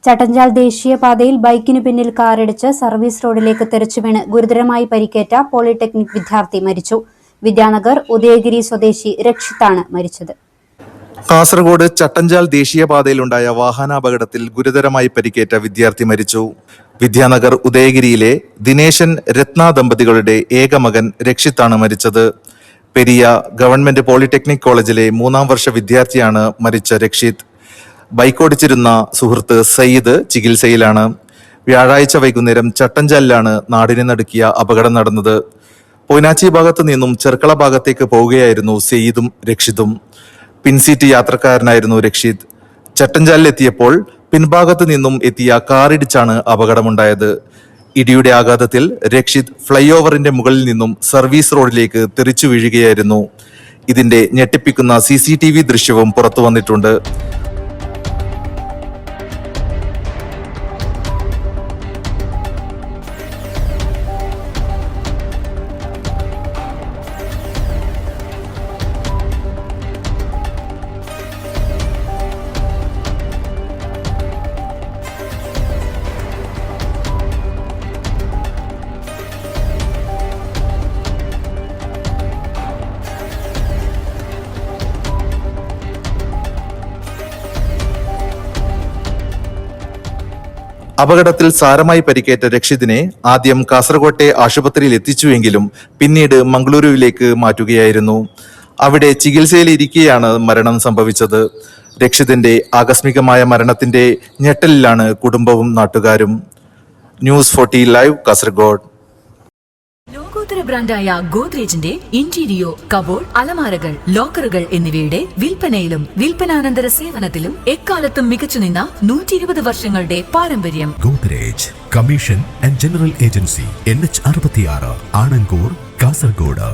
ചട്ടഞ്ചാൽ ദേശീയപാതയിൽ ബൈക്കിന് പിന്നിൽ കാറിടിച്ച് സർവീസ് റോഡിലേക്ക് തെറിച്ചുവീണ് ഗുരുതരമായി പരിക്കേറ്റ പോളിടെക്നിക് വിദ്യാർത്ഥി മരിച്ചു. വിദ്യാനഗർ ഉദയഗിരി സ്വദേശി രക്ഷിത്താണ് മരിച്ചത്. കാസർഗോഡ് ചട്ടഞ്ചാൽ ദേശീയപാതയിലുണ്ടായ വാഹനാപകടത്തിൽ ഗുരുതരമായി പരിക്കേറ്റ വിദ്യാർത്ഥി മരിച്ചു. വിദ്യാനഗർ ഉദയഗിരിയിലെ ദിനേശൻ രത്ന ദമ്പതികളുടെ ഏക മകൻ രക്ഷിത്താണ് മരിച്ചത്. പെരിയ ഗവൺമെന്റ് പോളിടെക്നിക് കോളേജിലെ 3ാം വർഷ വിദ്യാർത്ഥിയാണ് മരിച്ച രക്ഷിത്. ബൈക്കോടിച്ചിരുന്ന സുഹൃത്ത് സയ്യിദ് ചികിത്സയിലാണ്. വ്യാഴാഴ്ച വൈകുന്നേരം ചട്ടഞ്ചാലിലാണ് നാടിനെ നടുക്കിയ അപകടം നടന്നത്. പൊയ്നാച്ചി ഭാഗത്തു നിന്നും ചെർക്കള ഭാഗത്തേക്ക് പോവുകയായിരുന്നു സയ്യിദും രക്ഷിതും. പിൻസീറ്റ് യാത്രക്കാരനായിരുന്നു രക്ഷിത്. ചട്ടഞ്ചാലിലെത്തിയപ്പോൾ പിൻഭാഗത്തു നിന്നും എത്തിയ കാറിടിച്ചാണ് അപകടമുണ്ടായത്. ഇടിയുടെ ആഘാതത്തിൽ രക്ഷിത് ഫ്ലൈ ഓവറിന്റെ മുകളിൽ നിന്നും സർവീസ് റോഡിലേക്ക് തെറിച്ചു വീഴുകയായിരുന്നു. ഇതിന്റെ ഞെട്ടിപ്പിക്കുന്ന CCTV ദൃശ്യവും പുറത്തു വന്നിട്ടുണ്ട്. അപകടത്തിൽ സാരമായി പരിക്കേറ്റ രക്ഷിതിനെ ആദ്യം കാസർകോട്ടെ ആശുപത്രിയിൽ എത്തിച്ചുവെങ്കിലും പിന്നീട് മംഗളൂരുവിലേക്ക് മാറ്റുകയായിരുന്നു. അവിടെ ചികിത്സയിലിരിക്കെയാണ് മരണം സംഭവിച്ചത്. രക്ഷിതിന്റെ ആകസ്മികമായ മരണത്തിന്റെ ഞെട്ടലിലാണ് കുടുംബവും നാട്ടുകാരും. News 40 live Kasaragod. ലോകോത്തര ബ്രാൻഡായ ഗോദ്രേജിന്റെ ഇന്റീരിയോ, കബോർഡ്, അലമാരകൾ, ലോക്കറുകൾ എന്നിവയുടെ വിൽപ്പനയിലും വിൽപ്പനാനന്തര സേവനത്തിലും എക്കാലത്തും മികച്ചുനിന്ന 120 വർഷങ്ങളുടെ പാരമ്പര്യം. Godrej commission and general agency NH 66 Anangoor Kasaragod.